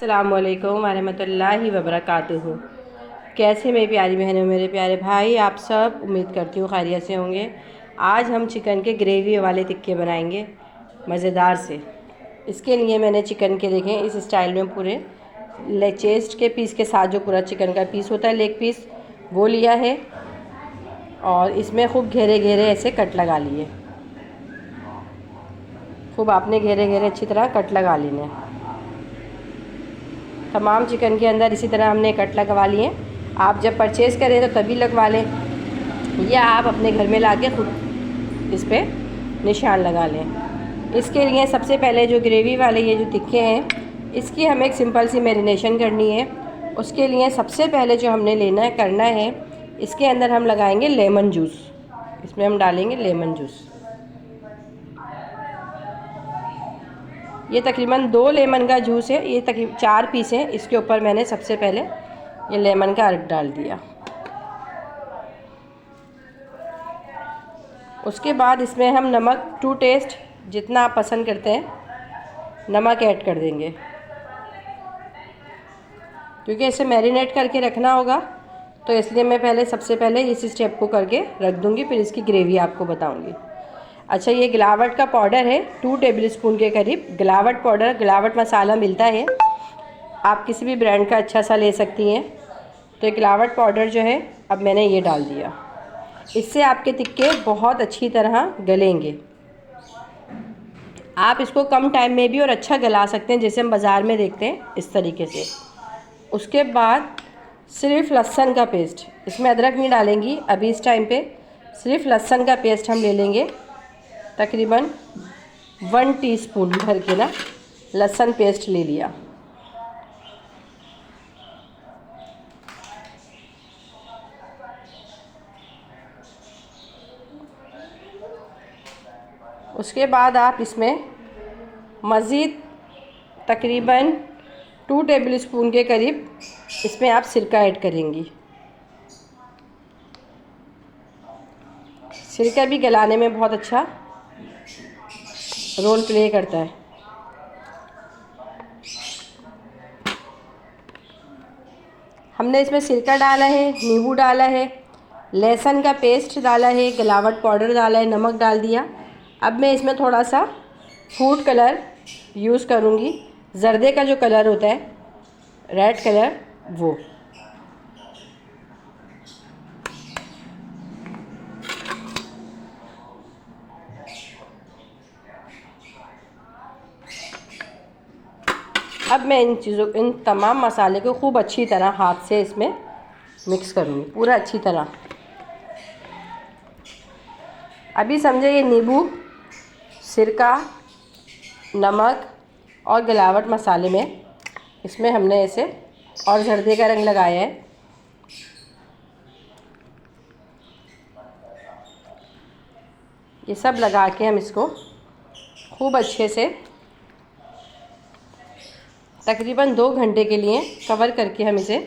अस्सलामुअलैकुम वरहमतुल्लाहि वबरकातुहू। कैसे मेरी प्यारी बहनों, मेरे प्यारे भाई, आप सब उम्मीद करती हूँ खैरियत से होंगे। आज हम चिकन के ग्रेवी वाले टिक्के बनाएंगे मज़ेदार से। इसके लिए मैंने चिकन के देखें इस स्टाइल में पूरे चेस्ट के पीस के साथ जो पूरा चिकन का पीस होता है, लेग पीस, वो लिया है और इसमें खूब घेरे घेरे ऐसे कट लगा लिए। खूब आपने घेरे घेरे अच्छी तरह कट लगा लेने। तमाम चिकन के अंदर इसी तरह हमने कट लगवा लिए। आप जब परचेज़ करें तो तभी लगवा लें, या आप अपने घर में लाके खुद इस पर निशान लगा लें। इसके लिए सबसे पहले जो ग्रेवी वाले ये जो टिक्के हैं, इसकी हमें एक सिंपल सी मैरिनेशन करनी है। उसके लिए सबसे पहले जो हमने करना है, इसके अंदर हम लगाएंगे लेमन जूस। इसमें हम डालेंगे लेमन जूस। ये तकरीबन 2 लेमन का जूस है, ये तकरीबन 4 पीस हैं। इसके ऊपर मैंने सबसे पहले ये लेमन का अर्क डाल दिया। उसके बाद इसमें हम नमक टू टेस्ट, जितना आप पसंद करते हैं नमक ऐड कर देंगे, क्योंकि इसे मैरिनेट करके रखना होगा, तो इसलिए मैं सबसे पहले इस स्टेप को करके रख दूँगी, फिर इसकी ग्रेवी आपको बताऊँगी। अच्छा, ये गिलावट का पाउडर है, 2 टेबलस्पून के करीब गिलावट पाउडर, गिलावट मसाला मिलता है, आप किसी भी ब्रांड का अच्छा सा ले सकती हैं। तो ये गिलावट पाउडर जो है अब मैंने ये डाल दिया। इससे आपके टिक्के बहुत अच्छी तरह गलेंगे। आप इसको कम टाइम में भी और अच्छा गला सकते हैं, जैसे हम बाज़ार में देखते हैं इस तरीके से। उसके बाद सिर्फ लहसुन का पेस्ट, इसमें अदरक नहीं डालेंगी अभी इस टाइम पे, सिर्फ लहसुन का पेस्ट हम ले लेंगे। तकरीबन 1 टीस्पून भर के ना लहसुन पेस्ट ले लिया। उसके बाद आप इसमें मज़ीद तकरीबन 2 टेबलस्पून के करीब इसमें आप सिरका ऐड करेंगी। सिरका भी गलाने में बहुत अच्छा रोल प्ले करता है। हमने इसमें सिरका डाला है, नींबू डाला है, लहसुन का पेस्ट डाला है, गिलावट पाउडर डाला है, नमक डाल दिया। अब मैं इसमें थोड़ा सा फूड कलर यूज़ करूँगी, जर्दे का जो कलर होता है, रेड कलर, वो। अब मैं इन तमाम मसाले को खूब अच्छी तरह हाथ से इसमें मिक्स करूँगी, पूरा अच्छी तरह। अभी समझे ये नींबू, सिरका, नमक और गिलावट मसाले में इसमें हमने ऐसे और जर्दे का रंग लगाया है। ये सब लगा के हम इसको खूब अच्छे से तकरीबन 2 घंटे के लिए कवर करके हम इसे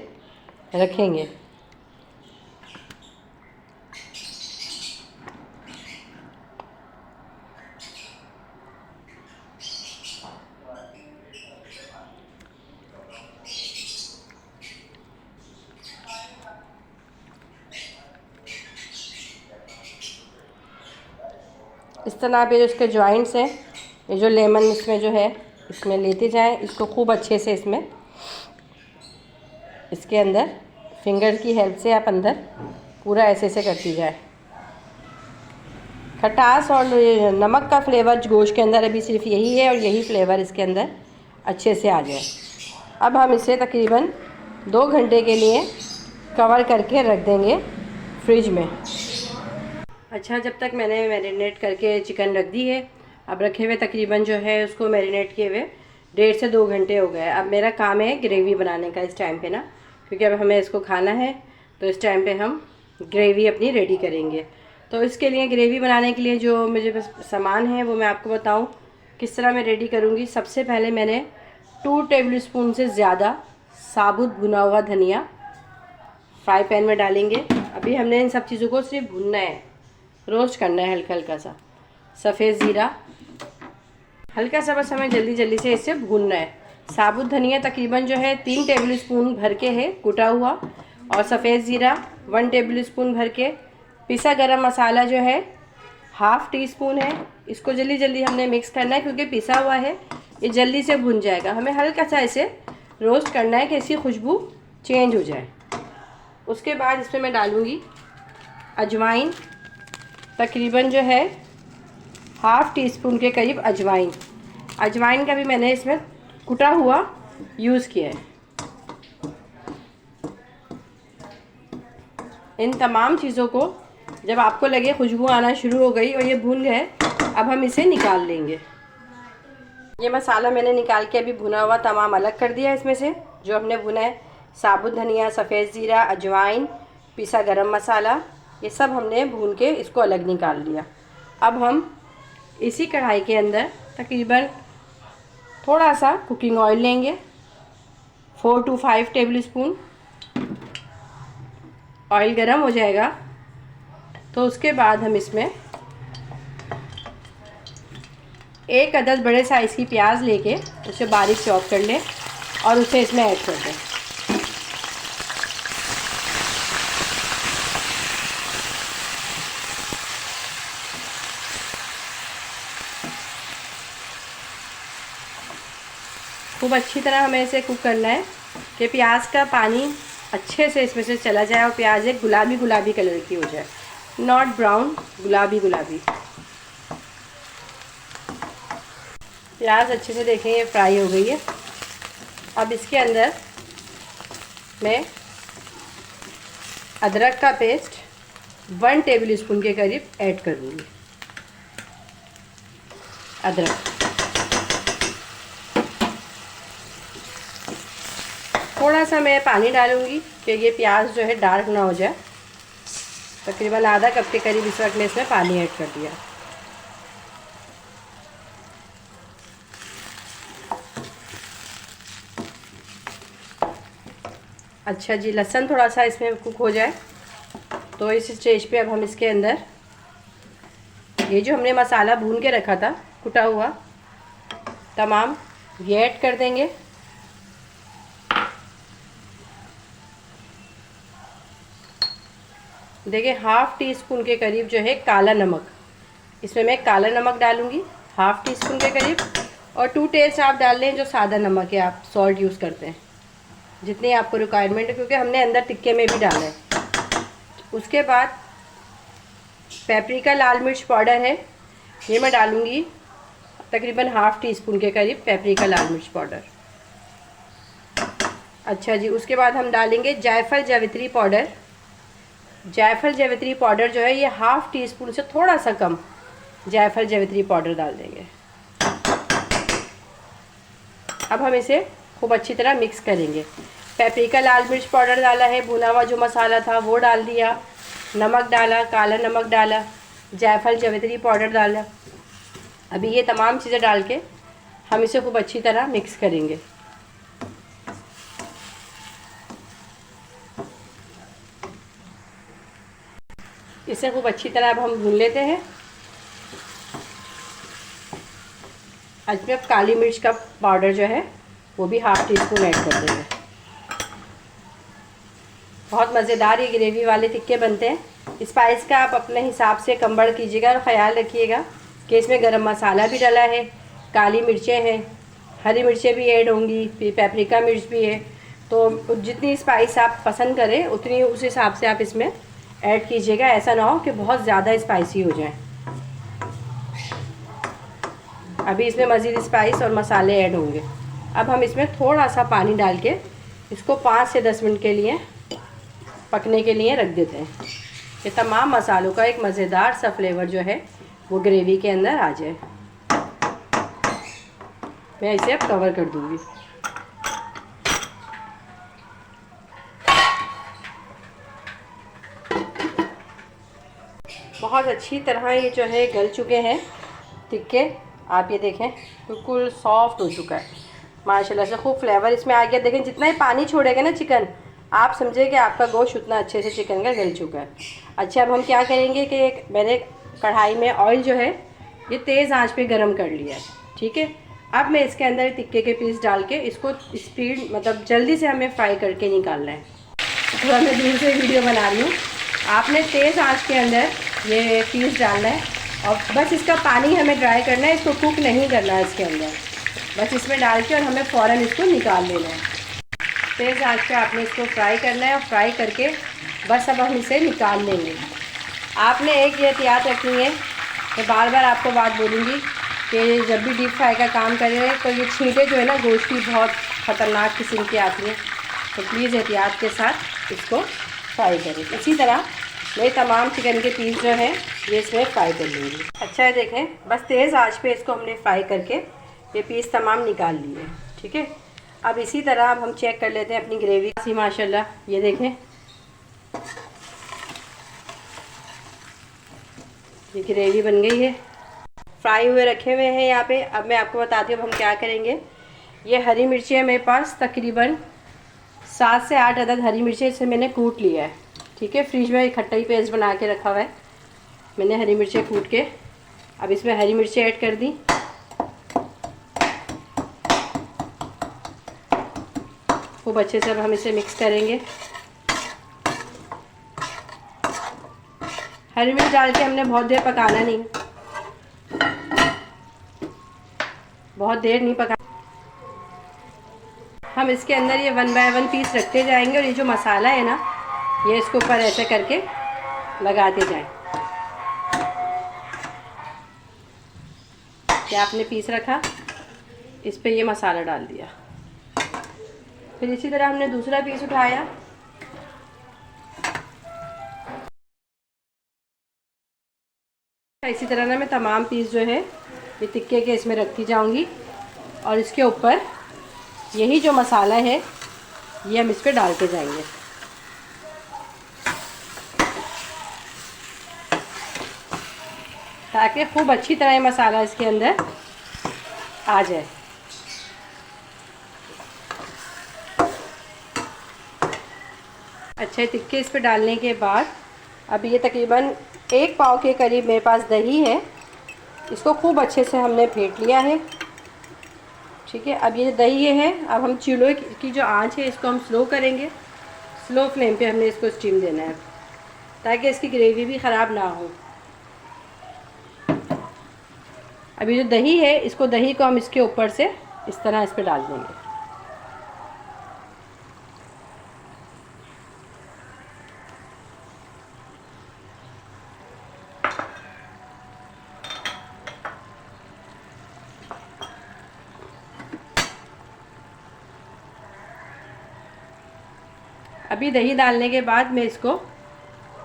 रखेंगे। इस तरह पे जो इसके जॉइंट्स हैं, ये जो लेमन इसमें जो है, इसमें लेते जाएं इसको खूब अच्छे से। इसमें इसके अंदर फिंगर की हेल्प से आप अंदर पूरा ऐसे करती जाए। खटास और नमक का फ्लेवर गोश्त के अंदर अभी सिर्फ यही है, और यही फ्लेवर इसके अंदर अच्छे से आ जाए। अब हम इसे तकरीबन 2 घंटे के लिए कवर करके रख देंगे फ्रिज में। अच्छा, जब तक मैंने मैरिनेट करके चिकन रख दी है, अब रखे हुए तकरीबन जो है उसको मैरिनेट किए हुए 1.5 से 2 घंटे हो गए। अब मेरा काम है ग्रेवी बनाने का इस टाइम पे ना, क्योंकि अब हमें इसको खाना है, तो इस टाइम पे हम ग्रेवी अपनी रेडी करेंगे। तो इसके लिए ग्रेवी बनाने के लिए जो मुझे सामान है वो मैं आपको बताऊं किस तरह मैं रेडी करूँगी। सबसे पहले मैंने 2 टेबलस्पून से ज़्यादा साबुत भुना हुआ धनिया फ्राई पैन में डालेंगे। अभी हमने इन सब चीज़ों को सिर्फ भुनना है, रोस्ट करना है हल्का हल्का सा। सफ़ेद ज़ीरा, हल्का सा बस हमें जल्दी जल्दी से इसे भूनना है। साबुत धनिया तकरीबन जो है 3 टेबल स्पून भर के है कुटा हुआ, और सफ़ेद ज़ीरा 1 टेबल स्पून भर के। पिसा गरम मसाला जो है ½ टी स्पून है। इसको जल्दी जल्दी हमने मिक्स करना है क्योंकि पिसा हुआ है, ये जल्दी से भुन जाएगा। हमें हल्का सा इसे रोस्ट करना है कि इसकी खुशबू चेंज हो जाए। उसके बाद इसमें मैं डालूँगी अजवाइन, तकरीबन जो है ½ टी स्पून के करीब अजवाइन। अजवाइन का भी मैंने इसमें कुटा हुआ यूज़ किया है। इन तमाम चीज़ों को जब आपको लगे खुशबू आना शुरू हो गई और ये भून गए, अब हम इसे निकाल लेंगे। ये मसाला मैंने निकाल के अभी भुना हुआ तमाम अलग कर दिया। इसमें से जो हमने भुना है, साबुत धनिया, सफ़ेद ज़ीरा, अजवाइन, पिसा गरम मसाला, ये सब हमने भून के इसको अलग निकाल लिया। अब हम इसी कढ़ाई के अंदर तकरीबन थोड़ा सा कुकिंग ऑयल लेंगे, 4 to 5 टेबल स्पून। ऑयल गरम हो जाएगा तो उसके बाद हम इसमें 1 अदद बड़े साइज़ की प्याज लेके उसे बारीक चॉप कर लें और उसे इसमें ऐड कर दें। खूब अच्छी तरह हमें इसे कुक करना है कि प्याज का पानी अच्छे से इसमें से चला जाए और प्याज एक गुलाबी गुलाबी कलर की हो जाए, नॉट ब्राउन, गुलाबी गुलाबी। प्याज अच्छे से देखें ये फ्राई हो गई है। अब इसके अंदर मैं अदरक का पेस्ट 1 टेबल स्पून के करीब ऐड करूँगी। अदरक थोड़ा सा मैं पानी डालूँगी कि ये प्याज जो है डार्क ना हो जाए। तकरीबन आधा कप के करीब इस वक्त मैं इसमें पानी ऐड कर दिया। अच्छा जी, लहसुन थोड़ा सा इसमें कुक हो जाए तो इस स्टेज पे अब हम इसके अंदर ये जो हमने मसाला भून के रखा था कुटा हुआ तमाम ये ऐड कर देंगे। देखिए ½ टी स्पून के करीब जो है काला नमक, इसमें मैं काला नमक डालूँगी ½ टी स्पून के करीब, और 2 टेस्ट आप डाल लें जो सादा नमक है, आप सॉल्ट यूज़ करते हैं जितनी आपको रिक्वायरमेंट है, क्योंकि हमने अंदर टिक्के में भी डाला है। उसके बाद पेपरिका लाल मिर्च पाउडर है, ये मैं डालूँगी तकरीबन ½ टी स्पून के करीब पेपरिका लाल मिर्च पाउडर। अच्छा जी, उसके बाद हम डालेंगे जायफल जावित्री पाउडर। जायफल जावित्री पाउडर जो है ये ½ टी स्पून से थोड़ा सा कम जायफल जावित्री पाउडर डाल देंगे। अब हम इसे खूब अच्छी तरह मिक्स करेंगे। पेपरिका लाल मिर्च पाउडर डाला है, भुना हुआ जो मसाला था वो डाल दिया, नमक डाला, काला नमक डाला, जायफल जावित्री पाउडर डाला। अभी ये तमाम चीज़ें डाल के हम इसे खूब अच्छी तरह मिक्स करेंगे। इसे खूब अच्छी तरह अब हम भून लेते हैं। इसमें काली मिर्च का पाउडर जो है वो भी ½ टी स्पून ऐड कर देंगे। बहुत मज़ेदार ये ग्रेवी वाले टिक्के बनते हैं। स्पाइस का आप अपने हिसाब से कम बढ़ कीजिएगा और ख़याल रखिएगा कि इसमें गरम मसाला भी डला है, काली मिर्चें हैं, हरी मिर्चें भी ऐड होंगी, पेपरिका मिर्च भी है। तो जितनी स्पाइस आप पसंद करें उतनी उस हिसाब से आप इसमें ऐड कीजिएगा। ऐसा ना हो कि बहुत ज़्यादा स्पाइसी हो जाए। अभी इसमें मज़ीद स्पाइस और मसाले ऐड होंगे। अब हम इसमें थोड़ा सा पानी डाल के इसको 5 से 10 मिनट के लिए पकने के लिए रख देते हैं कि तमाम मसालों का एक मज़ेदार सा फ्लेवर जो है वो ग्रेवी के अंदर आ जाए। मैं इसे अब कवर कर दूँगी। बहुत अच्छी तरह ये जो है गल चुके हैं टिक्के। आप ये देखें बिल्कुल सॉफ्ट हो चुका है माशाल्लाह से, खूब फ्लेवर इसमें आ गया। देखें जितना ही पानी छोड़ेगा ना चिकन, आप समझे कि आपका गोश्त उतना अच्छे से चिकन का गल चुका है। अच्छा, अब हम क्या करेंगे कि मैंने कढ़ाई में ऑयल जो है ये तेज़ आंच पे गरम कर लिया है, ठीक है। अब मैं इसके अंदर टिक्के के पीस डाल के इसको स्पीड मतलब जल्दी से हमें फ्राई करके निकालना है। थोड़ा मैं दूर से वीडियो बना रही हूँ। आपने तेज़ आंच के अंदर ये पीस डालना है और बस इसका पानी हमें ड्राई करना है, इसको कुक नहीं करना है इसके अंदर, बस इसमें डाल के और हमें फ़ौरन इसको निकाल लेना है। तेज़ आंच पे आपने इसको फ्राई करना है और फ्राई करके बस अब हम इसे निकाल लेंगे। आपने एक ये एहतियात रखनी है, मैं बार बार आपको बात बोलूँगी कि जब भी डीप फ्राई का काम करें तो ये छींटे जो है ना गोश्त की बहुत ख़तरनाक किस्म की आती हैं, तो प्लीज़ एहतियात के साथ इसको फ्राई करें। इसी तरह मैं तमाम चिकन के पीस जो हैं ये इसमें फ्राई कर लूँगी। अच्छा है, देखें बस तेज़ आंच पे इसको हमने फ्राई करके ये पीस तमाम निकाल लिए। ठीक है, अब इसी तरह अब हम चेक कर लेते हैं अपनी ग्रेवी सी। माशाल्लाह ये देखें, ये ग्रेवी बन गई है, फ्राई हुए रखे हुए हैं यहाँ पे। अब मैं आपको बताती हूँ अब हम क्या करेंगे। ये हरी मिर्ची है मेरे पास, तकरीबन 7 से 8 अदद हरी मिर्ची, इसे मैंने कूट लिया है। ठीक है, फ्रिज में खट्टा ही पेस्ट बना के रखा हुआ है मैंने हरी मिर्ची कूट के। अब इसमें हरी मिर्ची ऐड कर दी, खूब अच्छे से अब हम इसे मिक्स करेंगे। हरी मिर्च डाल के हमने बहुत देर पकाना नहीं, बहुत देर नहीं पका। हम इसके अंदर ये 1 बाय 1 पीस रखते जाएंगे और ये जो मसाला है ना ये इसके ऊपर ऐसे करके लगाते जाएं। क्या आपने पीस रखा, इस पे ये मसाला डाल दिया, फिर इसी तरह हमने दूसरा पीस उठाया, इसी तरह ना मैं तमाम पीस जो है ये टिक्के के इसमें रखती जाऊंगी और इसके ऊपर यही जो मसाला है ये हम इस पर डालते जाएंगे। ताकि खूब अच्छी तरह ये मसाला इसके अंदर आ जाए। अच्छे टिक्के इस पर डालने के बाद अब ये तकरीबन 1 पाव के करीब मेरे पास दही है, इसको खूब अच्छे से हमने फेंट लिया है। ठीक है, अब ये दही ये है, अब हम चूल्हे की जो आंच है इसको हम स्लो करेंगे, स्लो फ्लेम पे हमने इसको स्टीम देना है ताकि इसकी ग्रेवी भी ख़राब ना हो। अभी जो दही है इसको दही को हम इसके ऊपर से इस तरह इस पर डाल देंगे। अभी दही डालने के बाद मैं इसको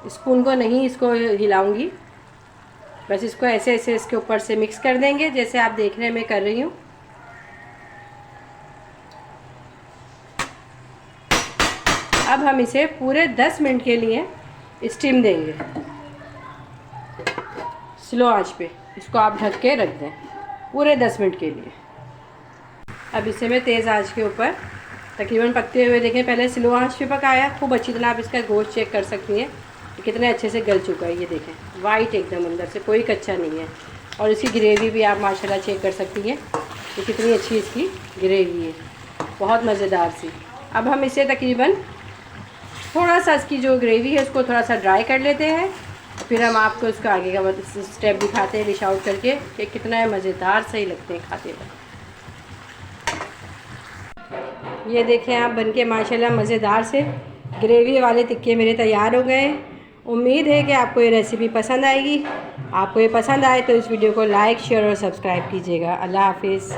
स्पून को नहीं इसको हिलाऊंगी, बस इसको ऐसे ऐसे इसके ऊपर से मिक्स कर देंगे जैसे आप देख रहे हैं मैं कर रही हूँ। अब हम इसे पूरे 10 मिनट के लिए स्टीम देंगे, स्लो आंच पे इसको आप ढक के रख दें पूरे 10 मिनट के लिए। अब इसे मैं तेज़ आंच के ऊपर तकरीबन पकते हुए देखें, पहले स्लो आंच पे पकाया खूब अच्छी तरह। आप इसका गोश्त चेक कर सकती हैं कि कितने अच्छे से गल चुका है, ये देखें वाइट एकदम अंदर से कोई कच्चा नहीं है। और इसकी ग्रेवी भी आप माशाल्लाह चेक कर सकती हैं कि कितनी अच्छी इसकी ग्रेवी है, बहुत मज़ेदार सी। अब हम इसे तकरीबन थोड़ा सा इसकी जो ग्रेवी है उसको थोड़ा सा ड्राई कर लेते हैं, फिर हम आपको इसका आगे का स्टेप दिखाते हैं डिश आउट करके कि कितना मज़ेदार सही लगते हैं खाते हुए। ये देखें आप बनके माशाल्लाह मज़ेदार से ग्रेवी वाले टिक्के मेरे तैयार हो गए। उम्मीद है कि आपको ये रेसिपी पसंद आएगी। आपको ये पसंद आए तो इस वीडियो को लाइक, शेयर और सब्सक्राइब कीजिएगा। अल्लाह हाफिज़।